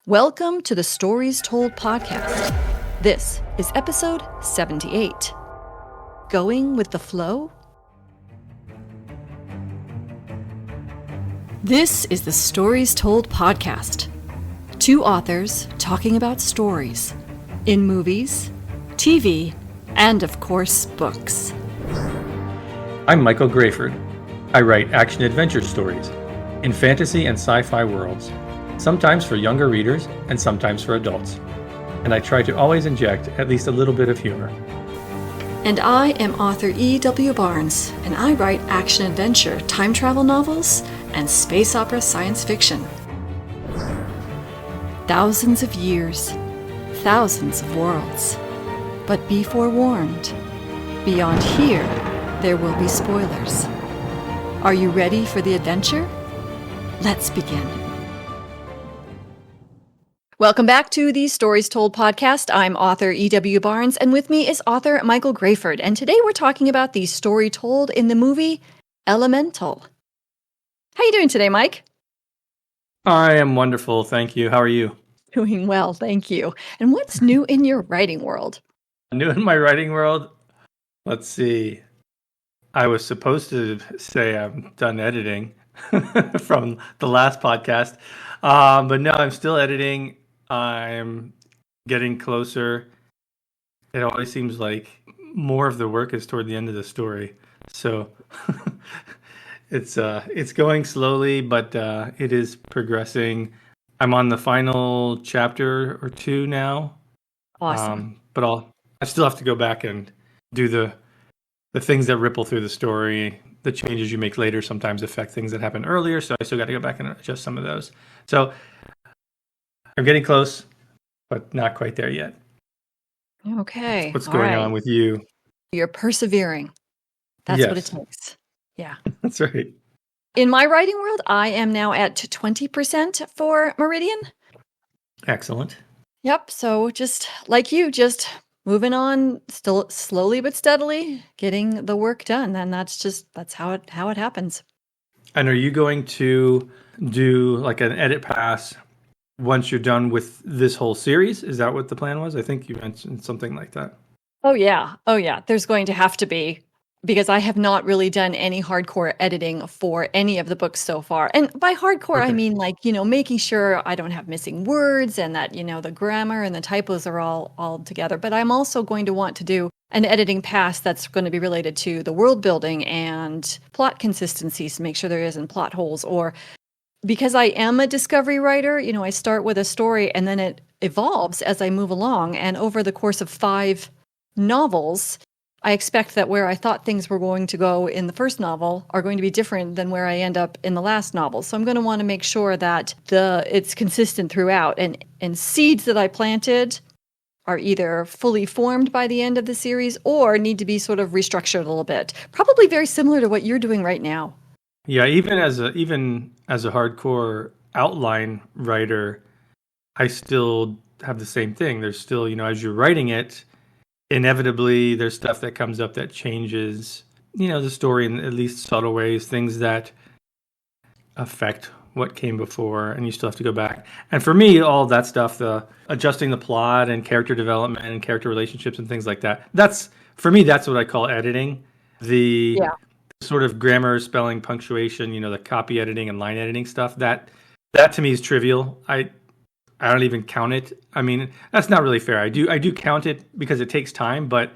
Welcome to the Stories Told podcast. This is episode 78. Going with the Flow? This is the Stories Told podcast. Two authors talking about stories in movies, TV, and of course, books. I'm Michael Grayford. I write action-adventure stories in fantasy and sci-fi worlds, sometimes for younger readers and sometimes for adults. And I try to always inject at least a little bit of humor. And I am author E.W. Barnes, and I write action-adventure, time travel novels, and space opera science fiction. Thousands of years, thousands of worlds. But be forewarned, beyond here, there will be spoilers. Are you ready for the adventure? Let's begin. Welcome back to the Stories Told podcast. I'm author E.W. Barnes, and with me is author Michael Grayford. And today we're talking about the story told in the movie Elemental. How are you doing today, Mike? I am wonderful, thank you. How are you? Doing well, thank you. And what's new in your writing world? New in my writing world? Let's see. I was supposed to say I'm done editing from the last podcast, but no, I'm still editing. I'm getting closer. It always seems like more of the work is toward the end of the story. So it's going slowly, but it is progressing. I'm on the final chapter or two now. Awesome. But I still have to go back and do the things that ripple through the story. The changes you make later sometimes affect things that happened earlier, so I still got to go back and adjust some of those. So I'm getting close, but not quite there yet. Okay. What's going on with you? You're persevering. That's what it takes. Yeah. That's right. In my writing world, I am now at 20% for Meridian. Excellent. Yep. So just like you, just moving on, still slowly but steadily, getting the work done. And that's how it happens. And are you going to do like an edit pass once you're done with this whole series? Is that what the plan was? I think you mentioned something like that. Oh, yeah. There's going to have to be, because I have not really done any hardcore editing for any of the books so far. And by hardcore, I mean making sure I don't have missing words and that, the grammar and the typos are all together. But I'm also going to want to do an editing pass that's going to be related to the world building and plot consistencies to make sure there isn't plot holes. Or because I am a discovery writer, I start with a story and then it evolves as I move along. And over the course of 5 novels, I expect that where I thought things were going to go in the first novel are going to be different than where I end up in the last novel. So I'm going to want to make sure that it's consistent throughout. And seeds that I planted are either fully formed by the end of the series or need to be sort of restructured a little bit. Probably very similar to what you're doing right now. Yeah, even as a hardcore outline writer, I still have the same thing. There's still, as you're writing it, inevitably there's stuff that comes up that changes, the story in at least subtle ways, things that affect what came before, and you still have to go back. And for me, all that stuff, the adjusting the plot and character development and character relationships and things like that, that's what I call editing. The sort of grammar, spelling, punctuation, the copy editing and line editing stuff, that to me is trivial. I don't even count it. I mean, that's not really fair. I do count it because it takes time, but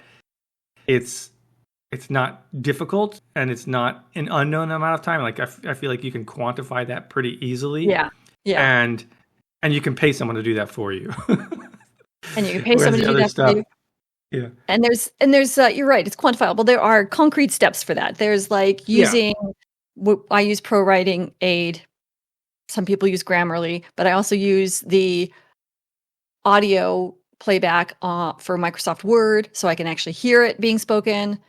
it's not difficult and it's not an unknown amount of time. Like I feel like you can quantify that pretty easily. Yeah. And you can pay someone to do that for you. And you can pay someone to do that for you. Yeah. And there's you're right, it's quantifiable. There are concrete steps for that. There's like using I use Pro Writing Aid. Some people use Grammarly, but I also use the audio playback for Microsoft Word so I can actually hear it being spoken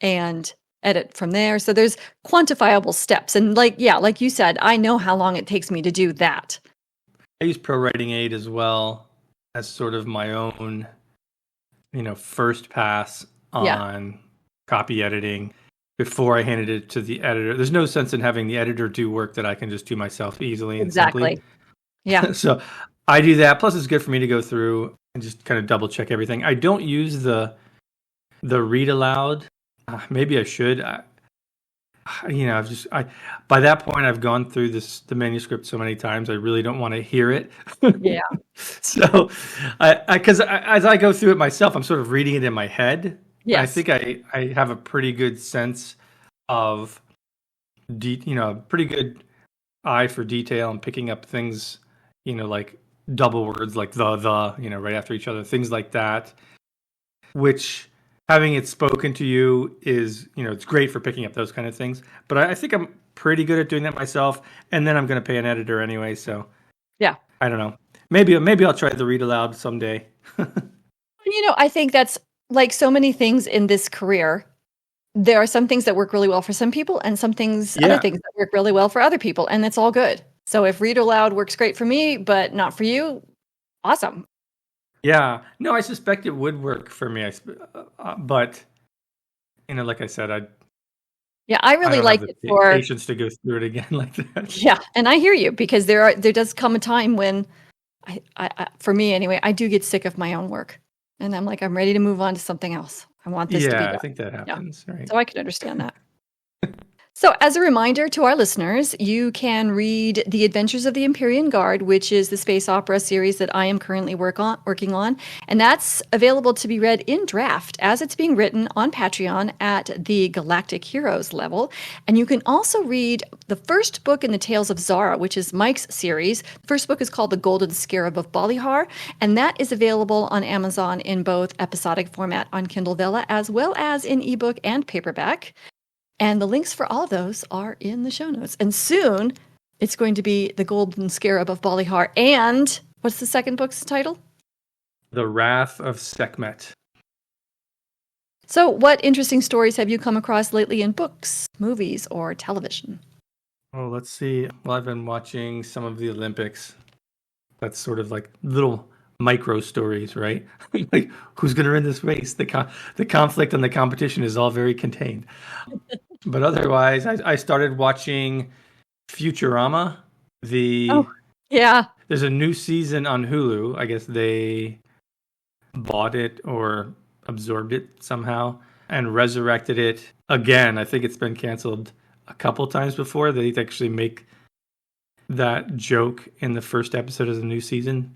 and edit from there. So there's quantifiable steps. And like you said, I know how long it takes me to do that. I use Pro Writing Aid as well as sort of my own, first pass on copy editing. before I handed it to the editor. There's no sense in having the editor do work that I can just do myself easily and Exactly. simply. Yeah. So I do that. Plus, it's good for me to go through and just kind of double check everything. I don't use the read aloud. Maybe I should. I've just I by that point I've gone through the manuscript so many times. I really don't want to hear it. Yeah. So, because as I go through it myself, I'm sort of reading it in my head. I Yes. think I have a pretty good sense of pretty good eye for detail and picking up things, like double words like the, right after each other, things like that, which having it spoken to you is, it's great for picking up those kind of things. But I think I'm pretty good at doing that myself. And then I'm going to pay an editor anyway. So Yeah. I don't know. Maybe I'll try the read aloud someday. I think that's like so many things in this career. There are some things that work really well for some people and other Yeah. things that work really well for other people. And it's all good. So if read aloud works great for me, but not for you, awesome. Yeah. No, I suspect it would work for me. But, like I said, Yeah, I I really don't have like the it for, patience to go through it again like that. yeah. And I hear you because there does come a time when for me anyway, I do get sick of my own work and I'm like, I'm ready to move on to something else. I want this to be Yeah, I done. think that Yeah. happens, right? So I can understand that. So, as a reminder to our listeners, you can read The Adventures of the Empyrean Guard, which is the space opera series that I am currently working on. And that's available to be read in draft as it's being written on Patreon at the Galactic Heroes level. And you can also read the first book in the Tales of Zara, which is Mike's series. The first book is called The Golden Scarab of Balihar, and that is available on Amazon in both episodic format on Kindle Vella as well as in ebook and paperback. And the links for all of those are in the show notes. And soon it's going to be The Golden Scarab of Balihar. And what's the second book's title? The Wrath of Sekhmet. So, what interesting stories have you come across lately in books, movies, or television? Oh, let's see. Well, I've been watching some of the Olympics. That's sort of like little micro stories, right? Like, who's going to win this race? The conflict and the competition is all very contained. But otherwise, I started watching Futurama. Oh, yeah. There's a new season on Hulu. I guess they bought it or absorbed it somehow and resurrected it again. I think it's been canceled a couple times before. They actually make that joke in the first episode of the new season.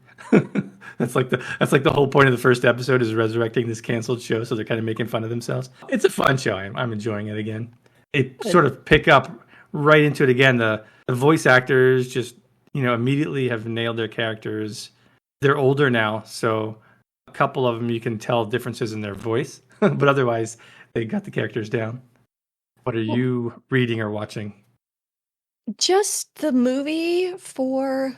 That's like the whole point of the first episode is resurrecting this canceled show, so they're kind of making fun of themselves. It's a fun show. I'm enjoying it again. It sort of pick up right into it again. The voice actors just immediately have nailed their characters. They're older now, so a couple of them you can tell differences in their voice, but otherwise they got the characters down. What are you reading or watching? Just the movie for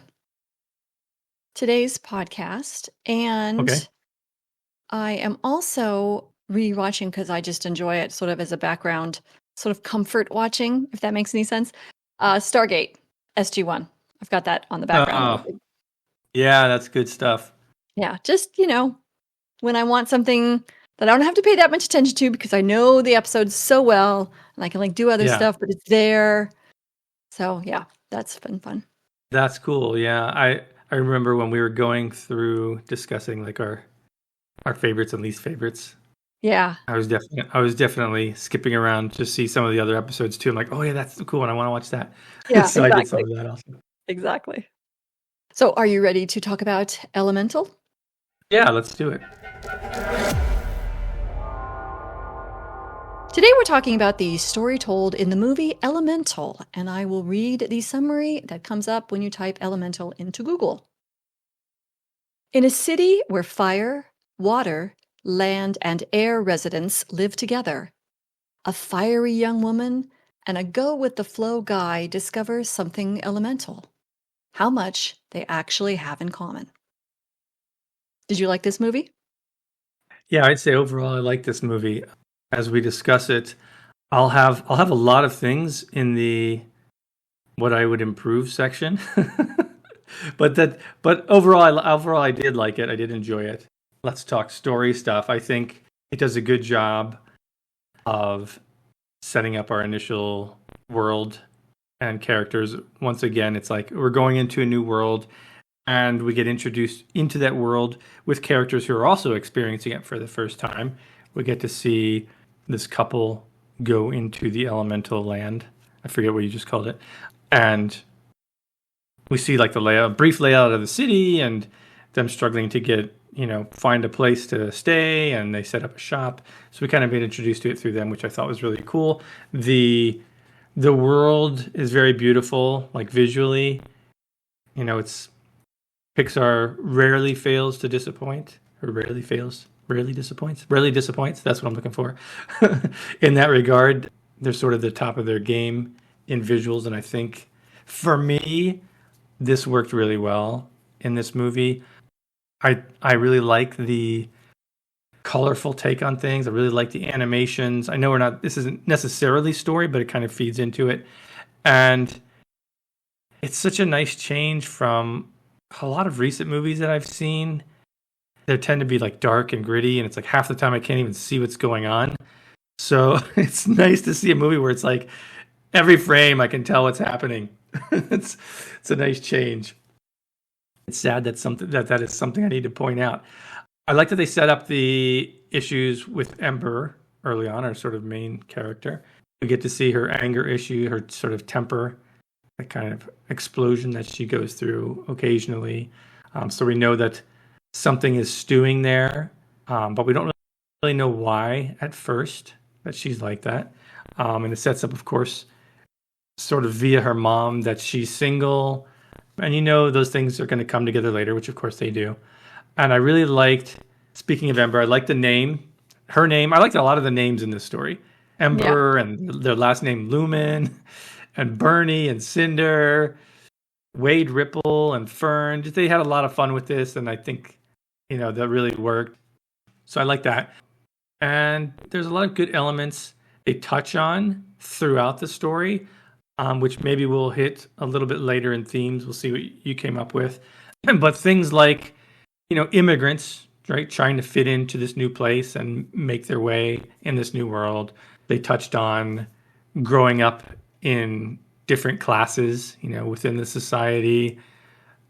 today's podcast. And Okay. I am also rewatching because I just enjoy it sort of as a background, sort of comfort watching, if that makes any sense. Stargate SG-1. I've got that on the background. Yeah, that's good stuff. Yeah, just, when I want something that I don't have to pay that much attention to because I know the episodes so well and I can like do other stuff, but it's there. So yeah, that's been fun. That's cool. Yeah, I remember when we were going through discussing like our favorites and least favorites. Yeah, I was definitely skipping around to see some of the other episodes too. I'm like, oh yeah, that's the cool one. I want to watch that. Yeah, so exactly. I did some of that also. Exactly. So are you ready to talk about Elemental? Yeah, let's do it. Today we're talking about the story told in the movie Elemental, and I will read the summary that comes up when you type Elemental into Google. In a city where fire, water, land, and air residents live together, a fiery young woman and a go-with-the-flow guy discover something elemental. How much they actually have in common. Did you like this movie? Yeah, I'd say overall I like this movie. As we discuss it, I'll have a lot of things in the what I would improve section. but overall I did like it. I did enjoy it. Let's talk story stuff. I think it does a good job of setting up our initial world and characters. Once again, it's like we're going into a new world and we get introduced into that world with characters who are also experiencing it for the first time. We get to see this couple go into the elemental land. I forget what you just called it. And we see like the layout, brief layout of the city, and them struggling to get, find a place to stay, and they set up a shop. So we kind of get introduced to it through them, which I thought was really cool. The world is very beautiful, like visually. It's Pixar rarely fails to disappoint, or rarely disappoints. That's what I'm looking for. In that regard, they're sort of the top of their game in visuals, and I think for me, this worked really well in this movie. I really like the colorful take on things. I really like the animations. I know this isn't necessarily story, but it kind of feeds into it. And it's such a nice change from a lot of recent movies that I've seen. They tend to be like dark and gritty, and it's like half the time I can't even see what's going on. So it's nice to see a movie where it's like every frame I can tell what's happening. it's a nice change. It's sad that that is something I need to point out. I like that they set up the issues with Ember early on, our sort of main character. We get to see her anger issue, her sort of temper, the kind of explosion that she goes through occasionally. So we know that something is stewing there, but we don't really know why at first that she's like that. And it sets up, of course, sort of via her mom, that she's single. And those things are going to come together later, which of course they do. And I really liked, speaking of Ember, I liked the name, her name. I liked a lot of the names in this story. Ember, yeah. And their last name Lumen, and Bernie and Cinder, Wade Ripple and Fern. They had a lot of fun with this, and I think, that really worked. So I like that. And there's a lot of good elements they touch on throughout the story, which maybe we'll hit a little bit later in themes. We'll see what you came up with. But things like, immigrants, right, trying to fit into this new place and make their way in this new world. They touched on growing up in different classes, within the society,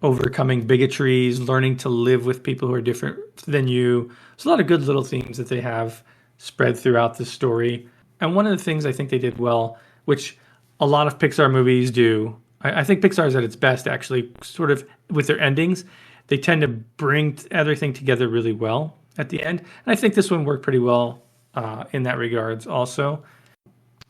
overcoming bigotries, learning to live with people who are different than you. There's a lot of good little themes that they have spread throughout the story. And one of the things I think they did well, which a lot of Pixar movies do, I think Pixar is at its best, actually, sort of with their endings. They tend to bring everything together really well at the end. And I think this one worked pretty well in that regards also.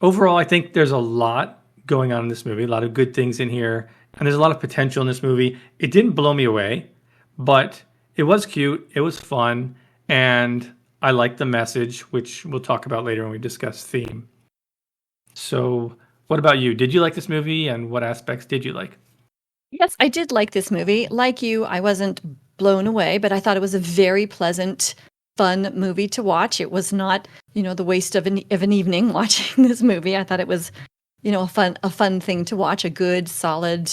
Overall, I think there's a lot going on in this movie, a lot of good things in here, and there's a lot of potential in this movie. It didn't blow me away, but it was cute, it was fun, and I liked the message, which we'll talk about later when we discuss theme. So what about you? Did you like this movie, and what aspects did you like? Yes, I did like this movie. Like you, I wasn't blown away, but I thought it was a very pleasant, fun movie to watch. It was not, the waste of an evening watching this movie. I thought it was, a fun thing to watch. A good, solid,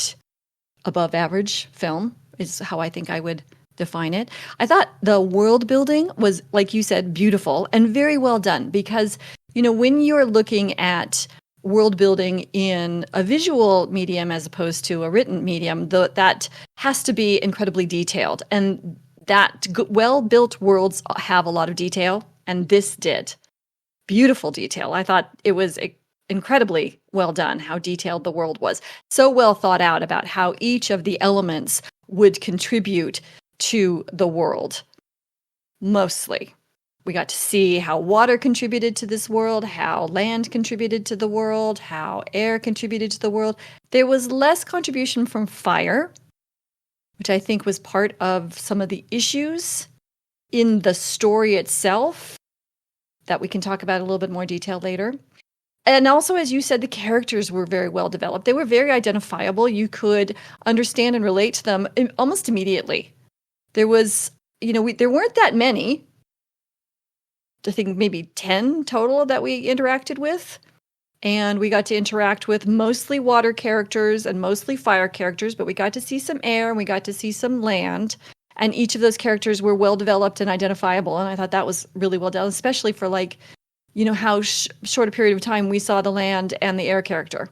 above average film is how I think I would define it. I thought the world building was, like you said, beautiful and very well done because, when you're looking at world building in a visual medium as opposed to a written medium, that has to be incredibly detailed. And that well-built worlds have a lot of detail, and this did. Beautiful detail. I thought it was incredibly well done, how detailed the world was. So well thought out about how each of the elements would contribute to the world. Mostly. We got to see how water contributed to this world, how land contributed to the world, how air contributed to the world. There was less contribution from fire, which I think was part of some of the issues in the story itself that we can talk about in a little bit more detail later. And also, as you said, the characters were very well developed. They were very identifiable. You could understand and relate to them almost immediately. There was, there weren't that many. I think maybe 10 total that we interacted with. And we got to interact with mostly water characters and mostly fire characters, but we got to see some air and we got to see some land. And each of those characters were well developed and identifiable. And I thought that was really well done, especially for how short a period of time we saw the land and the air character.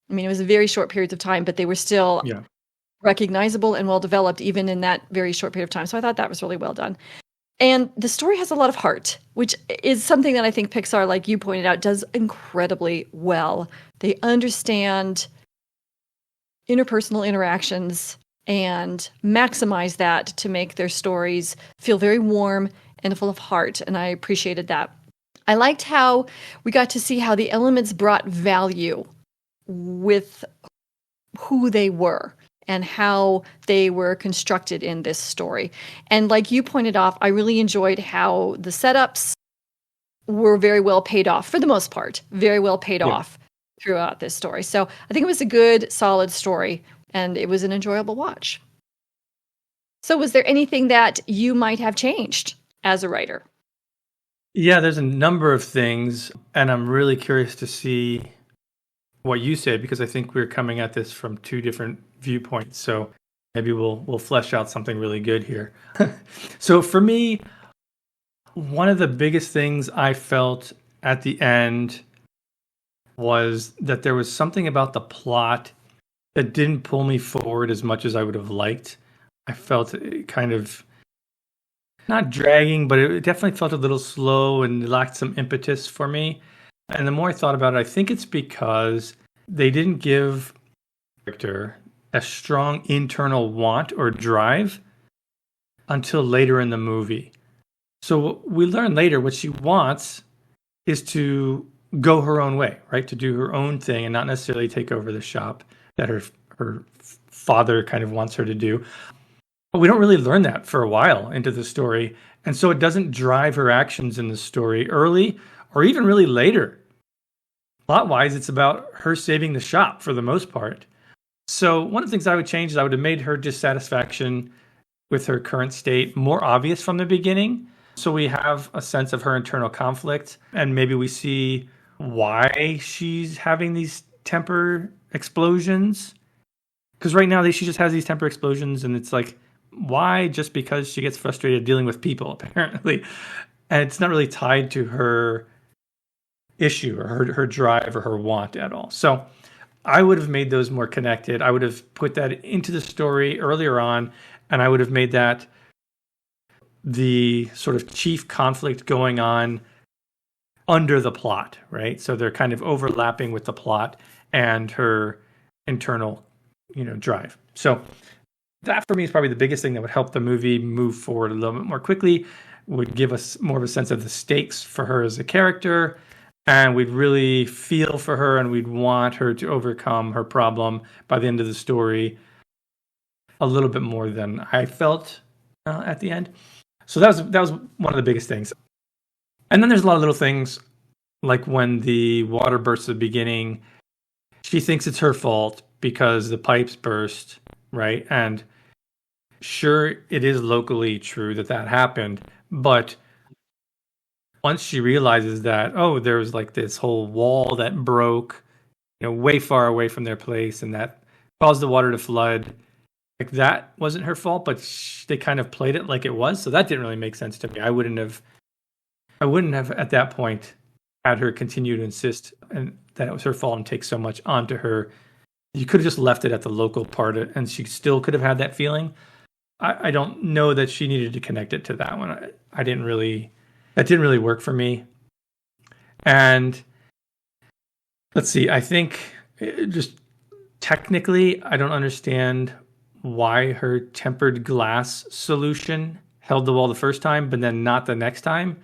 I mean, it was a very short period of time, but they were still recognizable and well developed, even in that very short period of time. So I thought that was really well done. And the story has a lot of heart, which is something that I think Pixar, like you pointed out, does incredibly well. They understand interpersonal interactions and maximize that to make their stories feel very warm and full of heart. And I appreciated that. I liked how we got to see how the elements brought value with who they were and how they were constructed in this story. And like you pointed off, I really enjoyed how the setups were very well paid off, for the most part, very well paid off throughout this story. So I think it was a good, solid story, and it was an enjoyable watch. So was there anything that you might have changed as a writer? Yeah, there's a number of things, and I'm really curious to see what you say, because I think we're coming at this from two different viewpoints. So maybe we'll flesh out something really good here. So for me, one of the biggest things I felt at the end was that there was something about the plot that didn't pull me forward as much as I would have liked. I felt it kind of not dragging, but it definitely felt a little slow and lacked some impetus for me. And the more I thought about it, I think it's because they didn't give the character a strong internal want or drive until later in the movie. So we learn later what she wants is to go her own way, right? To do her own thing and not necessarily take over the shop that her father kind of wants her to do. But we don't really learn that for a while into the story. And so it doesn't drive her actions in the story early or even really later. Plot-wise, it's about her saving the shop for the most part. So one of the things I would change is I would have made her dissatisfaction with her current state more obvious from the beginning. So we have a sense of her internal conflict, and maybe we see why she's having these temper explosions. Because right now she just has these temper explosions, and it's like, why? Just because she gets frustrated dealing with people, apparently. And it's not really tied to her issue or her drive or her want at all. So I would have made those more connected. I would have put that into the story earlier on, and I would have made that the sort of chief conflict going on under the plot, right? So they're kind of overlapping with the plot and her internal, drive. So that for me is probably the biggest thing that would help the movie move forward a little bit more quickly, would give us more of a sense of the stakes for her as a character, and we'd really feel for her and we'd want her to overcome her problem by the end of the story a little bit more than I felt at the end. So that was one of the biggest things. And then there's a lot of little things, like when the water bursts at the beginning, she thinks it's her fault because the pipes burst, right? And sure, it is locally true that happened, but once she realizes that, there's like this whole wall that broke, way far away from their place, and that caused the water to flood, like that wasn't her fault, but they kind of played it like it was. So that didn't really make sense to me. I wouldn't have at that point had her continue to insist and that it was her fault and take so much onto her. You could have just left it at the local part, and she still could have had that feeling. I don't know that she needed to connect it to that one. That didn't really work for me. And let's see, I think just technically, I don't understand why her tempered glass solution held the wall the first time, but then not the next time.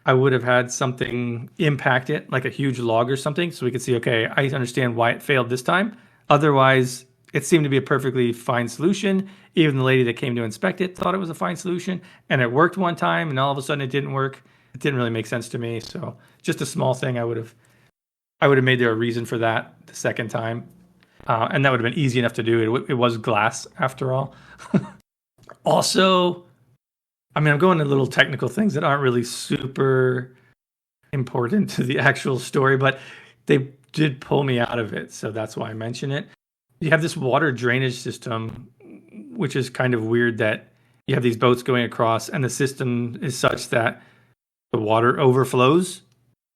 I would have had something impact it, like a huge log or something, so we could see, okay, I understand why it failed this time. Otherwise, it seemed to be a perfectly fine solution. Even the lady that came to inspect it thought it was a fine solution, and it worked one time, and all of a sudden it didn't work. It didn't really make sense to me. So just a small thing I would have made there a reason for that the second time. And that would have been easy enough to do. It was glass after all. Also, I'm going to little technical things that aren't really super important to the actual story, but they did pull me out of it. So that's why I mention it. You have this water drainage system, which is kind of weird that you have these boats going across and the system is such that the water overflows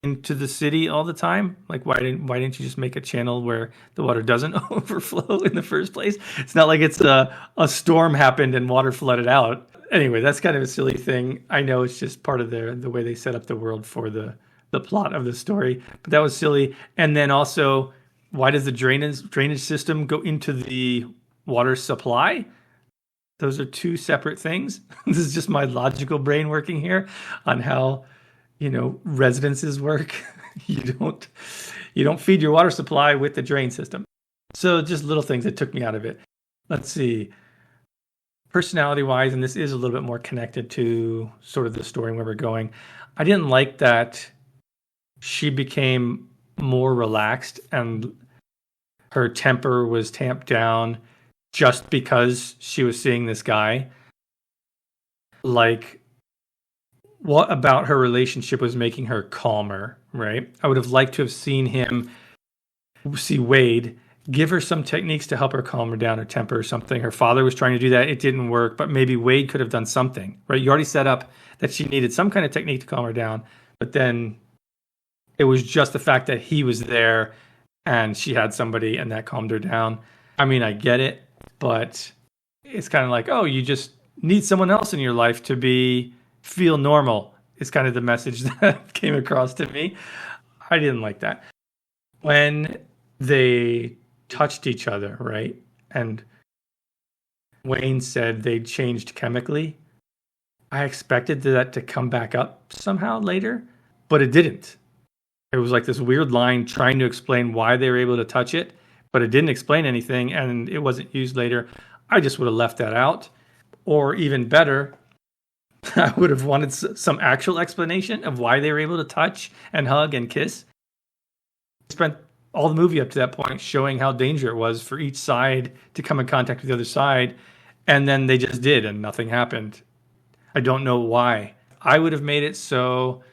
into the city all the time? Like, why didn't you just make a channel where the water doesn't overflow in the first place? It's not like it's a storm happened and water flooded out. Anyway, that's kind of a silly thing. I know it's just part of the way they set up the world for the plot of the story, but that was silly. And then also, why does the drainage system go into the water supply? Those are two separate things. This is just my logical brain working here on how, residences work. You don't feed your water supply with the drain system. So just little things that took me out of it. Let's see. Personality wise, and this is a little bit more connected to sort of the story and where we're going. I didn't like that she became more relaxed and her temper was tamped down just because she was seeing this guy. Like, what about her relationship was making her calmer, right? I would have liked to have seen Wade give her some techniques to help her calm her down, her temper or something. Her father was trying to do that. It didn't work, but maybe Wade could have done something, right? You already set up that she needed some kind of technique to calm her down, but then it was just the fact that he was there and she had somebody and that calmed her down. I mean, I get it, but it's kind of like, oh, you just need someone else in your life to feel normal. It's kind of the message that came across to me. I didn't like that. When they touched each other, right? And Wayne said they changed chemically. I expected that to come back up somehow later, but it didn't. It was like this weird line trying to explain why they were able to touch it, but it didn't explain anything and it wasn't used later. I just would have left that out. Or even better, I would have wanted some actual explanation of why they were able to touch and hug and kiss. Spent all the movie up to that point showing how dangerous it was for each side to come in contact with the other side, and then they just did and nothing happened. I don't know why. I would have made it so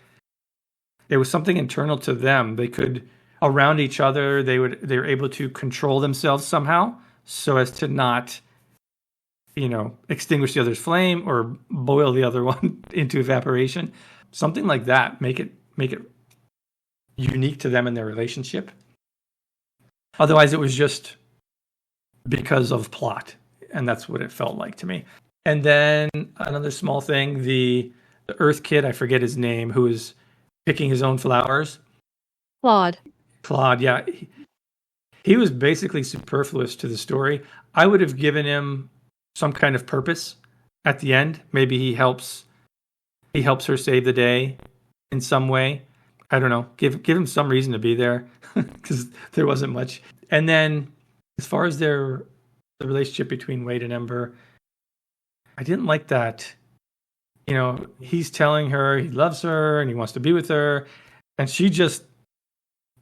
there was something internal to them. They could, around each other, they were able to control themselves somehow so as to not extinguish the other's flame or boil the other one into evaporation. Something like that. Make it unique to them in their relationship. Otherwise, it was just because of plot, and that's what it felt like to me. And then another small thing, the Earth kid, I forget his name, who was picking his own flowers. Claude, yeah. He was basically superfluous to the story. I would have given him some kind of purpose at the end. Maybe he helps her save the day in some way. I don't know. Give him some reason to be there because there wasn't much. And then as far as the relationship between Wade and Ember, I didn't like that. He's telling her he loves her and he wants to be with her, and she just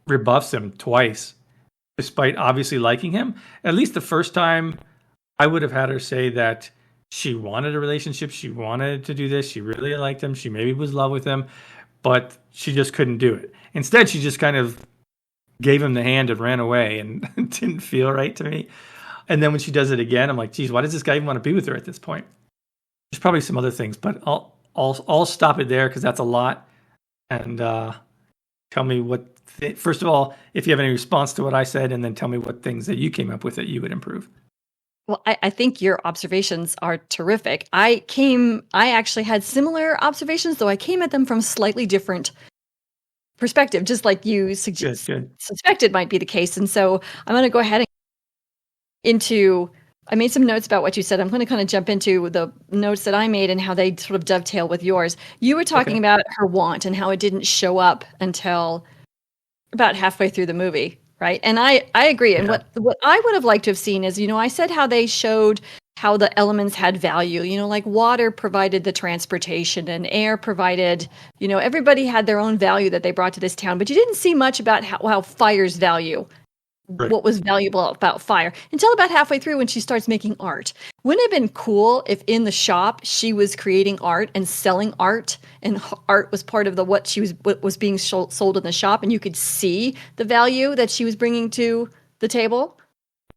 rebuffs him twice, despite obviously liking him. At least the first time, I would have had her say that she wanted a relationship. She wanted to do this. She really liked him. She maybe was in love with him, but she just couldn't do it. Instead, she just kind of gave him the hand and ran away, and it didn't feel right to me. And then when she does it again, I'm like, geez, why does this guy even want to be with her at this point? There's probably some other things, but I'll stop it there because that's a lot. And tell me first of all, if you have any response to what I said, and then tell me what things that you came up with that you would improve. Well, I think your observations are terrific. I actually had similar observations, though I came at them from slightly different perspective, just like you suspected might be the case. And so I'm going to go ahead I made some notes about what you said. I'm going to kind of jump into the notes that I made and how they sort of dovetail with yours. You were talking about her want and how it didn't show up until about halfway through the movie. Right. And I agree. And what I would have liked to have seen is, I said how they showed how the elements had value, like water provided the transportation and air provided, everybody had their own value that they brought to this town. But you didn't see much about how fire's value, right. What was valuable about fire until about halfway through when she starts making art. Wouldn't it have been cool if in the shop she was creating art and selling art, and art was part of what was being sold in the shop, and you could see the value that she was bringing to the table?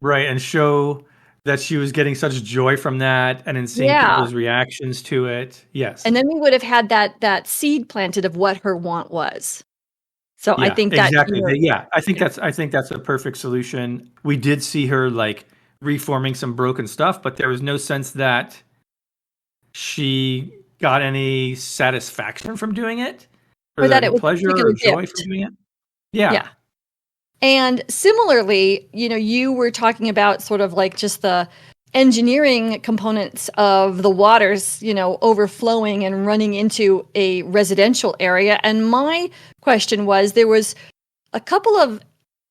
Right, and show that she was getting such joy from that, and in seeing people's reactions to it. Yes. And then we would have had that seed planted of what her want was. So I Yeah, think that, exactly. Yeah, I think that's a perfect solution. We did see her like reforming some broken stuff, but there was no sense that she got any satisfaction from doing it, or or that any it was a pleasure particular or joy from gift. doing it. Yeah, Yeah. And similarly, you were talking about sort of like just the engineering components of the waters, overflowing and running into a residential area. And my question was, there was a couple of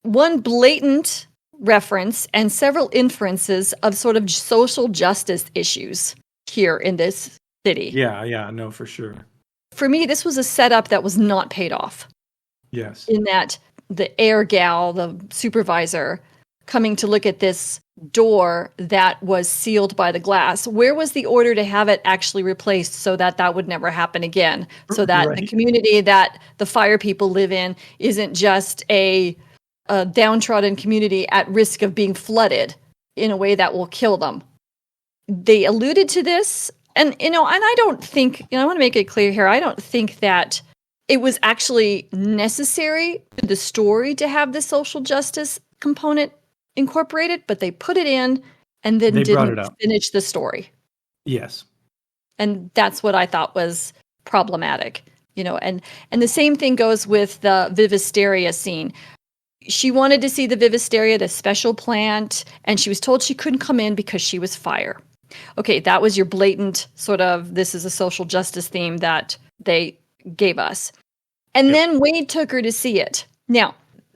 one blatant reference and several inferences of sort of social justice issues here in this city. yeah, no, for sure. For me, this was a setup that was not paid off. Yes. In that the air gal, the supervisor, coming to look at this door that was sealed by the glass. Where was the order to have it actually replaced so that that would never happen again? So that the Right. community that the fire people live in isn't just a downtrodden community at risk of being flooded in a way that will kill them. They alluded to this, and I don't think, I want to make it clear here, I don't think that it was actually necessary to the story to have the social justice component incorporated, but they put it in and then They brought didn't it up. finish the story. Yes. And that's what I thought was problematic, and the same thing goes with the Vivisteria scene. She wanted to see the Vivisteria, the special plant, and she was told she couldn't come in because she was fire. Okay, that was your blatant sort of, this is a social justice theme that they gave us. And then Wade took her to see it. Now,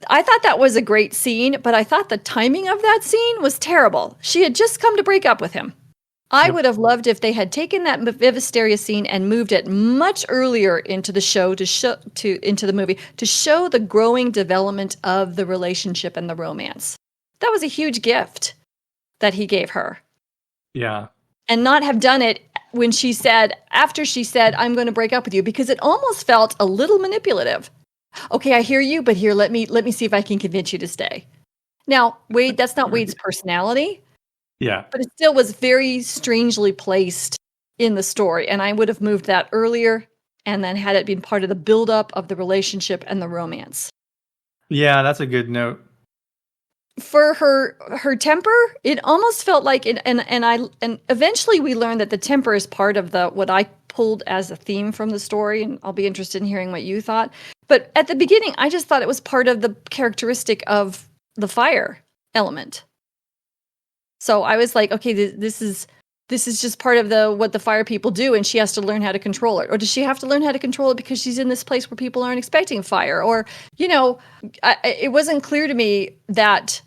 I thought that was a great scene, but I thought the timing of that scene was terrible. She had just come to break up with him. I would have loved if they had taken that Vivisteria scene and moved it much earlier into the show into the movie to show the growing development of the relationship and the romance. That was a huge gift that he gave her. Yeah. And not have done it after she said, I'm going to break up with you, because it almost felt a little manipulative. Okay, I hear you, but here, let me see if I can convince you to stay. Now, Wade, that's not Wade's personality. Yeah. But it still was very strangely placed in the story. And I would have moved that earlier and then had it been part of the buildup of the relationship and the romance. Yeah, that's a good note. For her temper, it almost felt like it, and eventually we learned that the temper is part of what I pulled as a theme from the story, and I'll be interested in hearing what you thought. But at the beginning, I just thought it was part of the characteristic of the fire element. So I was like, okay, this is just part of what the fire people do, and she has to learn how to control it. Or does she have to learn how to control it because she's in this place where people aren't expecting fire? Or, it wasn't clear to me that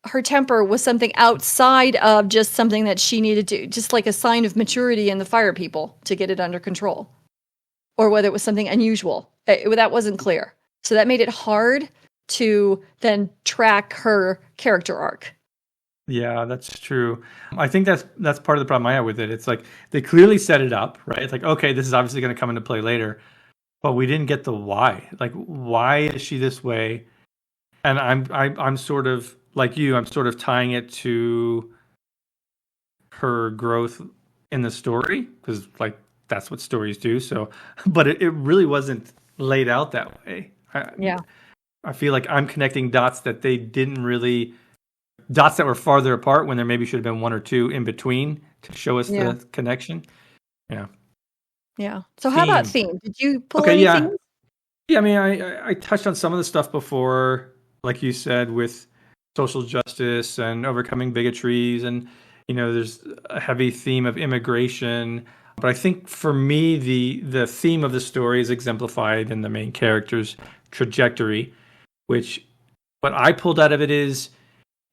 her temper was something outside of just something that she needed to, just like a sign of maturity in the fire people to get it under control. Or whether it was something unusual. That wasn't clear. So that made it hard to then track her character arc. Yeah, that's true. I think that's part of the problem I have with it. It's like they clearly set it up, right? It's like, okay, this is obviously going to come into play later, but we didn't get the why. Like, why is she this way? And I'm sort of like you. I'm sort of tying it to her growth in the story, because like that's what stories do. So, but it really wasn't laid out that way. I feel like I'm connecting dots that they didn't really. Dots that were farther apart when there maybe should have been one or two in between to show us the connection. Yeah. Yeah. So how about theme? Did you pull anything? Yeah. Yeah, I mean, I touched on some of the stuff before, like you said, with social justice and overcoming bigotries, and there's a heavy theme of immigration. But I think for me, the theme of the story is exemplified in the main character's trajectory, which what I pulled out of it is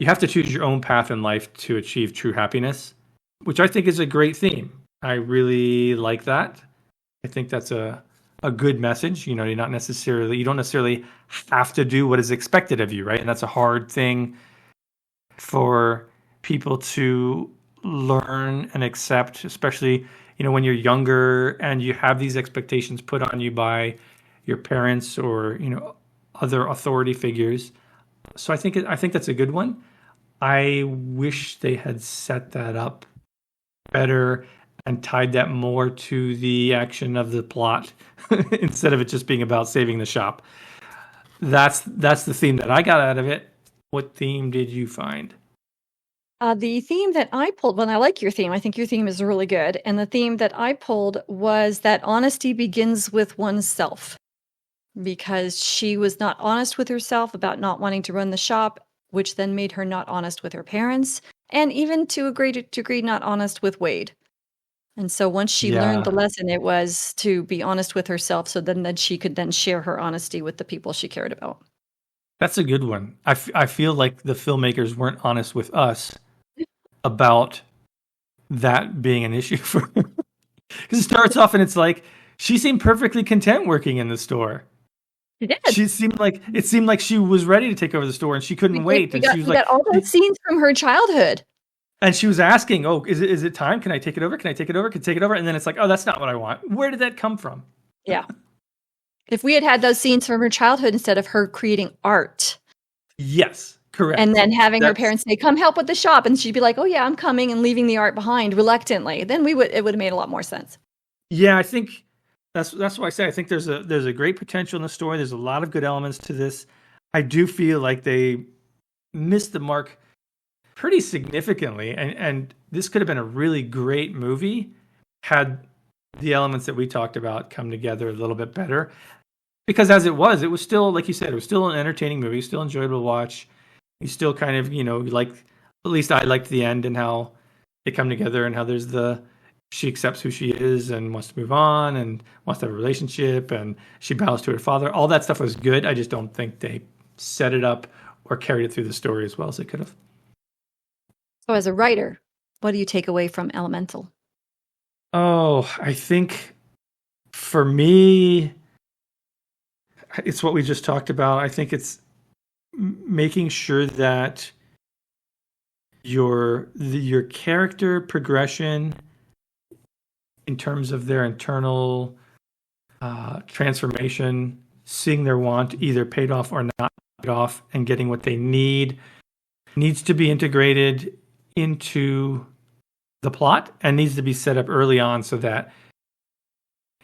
you have to choose your own path in life to achieve true happiness, which I think is a great theme. I really like that. I think that's a good message. You don't necessarily have to do what is expected of you, right? And that's a hard thing for people to learn and accept, especially, when you're younger and you have these expectations put on you by your parents or, other authority figures. So I think that's a good one. I wish they had set that up better and tied that more to the action of the plot instead of it just being about saving the shop. that's the theme that I got out of it. What theme did you find? The theme that I pulled, well, I like your theme. I think your theme is really good. And the theme that I pulled was that honesty begins with oneself, because she was not honest with herself about not wanting to run the shop, which then made her not honest with her parents, and even to a great degree, not honest with Wade. And so once she learned the lesson, it was to be honest with herself, so then she could then share her honesty with the people she cared about. That's a good one. I feel like the filmmakers weren't honest with us about that being an issue for her. Because it starts off and it's like, she seemed perfectly content working in the store. She did. It seemed like she was ready to take over the store and she couldn't wait. We got all those scenes from her childhood. And she was asking, "Oh, is it time? Can I take it over? Can I take it over? Can I take it over?" And then it's like, "Oh, that's not what I want." Where did that come from? Yeah. If we had those scenes from her childhood instead of her creating art. Yes, correct. And then having her parents say, "Come help with the shop," and she'd be like, "Oh yeah, I'm coming," and leaving the art behind reluctantly. Then it would have made a lot more sense. Yeah, I think that's why I say I think there's a great potential in the story. There's a lot of good elements to this. I do feel like they missed the mark pretty significantly, and this could have been a really great movie had the elements that we talked about come together a little bit better. Because as it was still, like you said, it was still an entertaining movie, still enjoyable to watch. You still kind of, like, at least I liked the end and how they come together and how she accepts who she is and wants to move on and wants to have a relationship and she bows to her father. All that stuff was good. I just don't think they set it up or carried it through the story as well as they could have. So as a writer, what do you take away from Elemental? Oh, I think for me, it's what we just talked about. I think it's making sure that your character progression in terms of their internal transformation, seeing their want either paid off or not paid off, and getting what they needs to be integrated into the plot and needs to be set up early on so that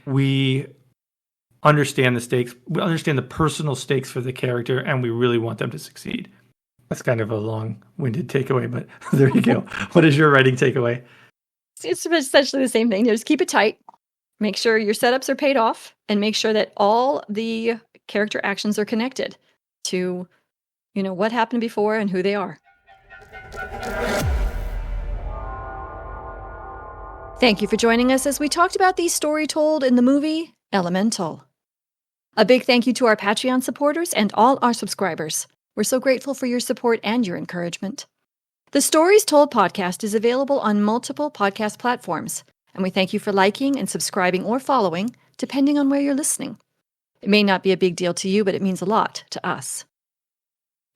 we understand the stakes, we understand the personal stakes for the character, and we really want them to succeed. That's kind of a long-winded takeaway, but there you go. What is your writing takeaway? It's essentially the same thing. Just keep it tight. Make sure your setups are paid off, and make sure that all the character actions are connected to, what happened before and who they are. Thank you for joining us as we talked about the story told in the movie Elemental. A big thank you to our Patreon supporters and all our subscribers. We're so grateful for your support and your encouragement. The Stories Told podcast is available on multiple podcast platforms, and we thank you for liking and subscribing or following, depending on where you're listening. It may not be a big deal to you, but it means a lot to us.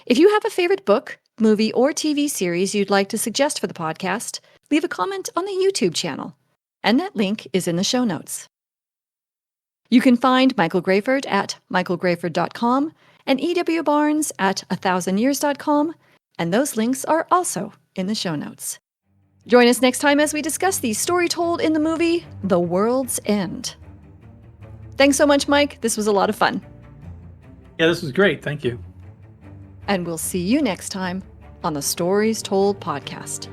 If you have a favorite book, movie, or TV series you'd like to suggest for the podcast, leave a comment on the YouTube channel, and that link is in the show notes. You can find Michael Grayford at michaelgrayford.com and E.W. Barnes at 1000years.com, and those links are also in the show notes. Join us next time as we discuss the story told in the movie The World's End. Thanks so much, Mike. This was a lot of fun. Yeah, this was great. Thank you. And we'll see you next time on the Stories Told podcast.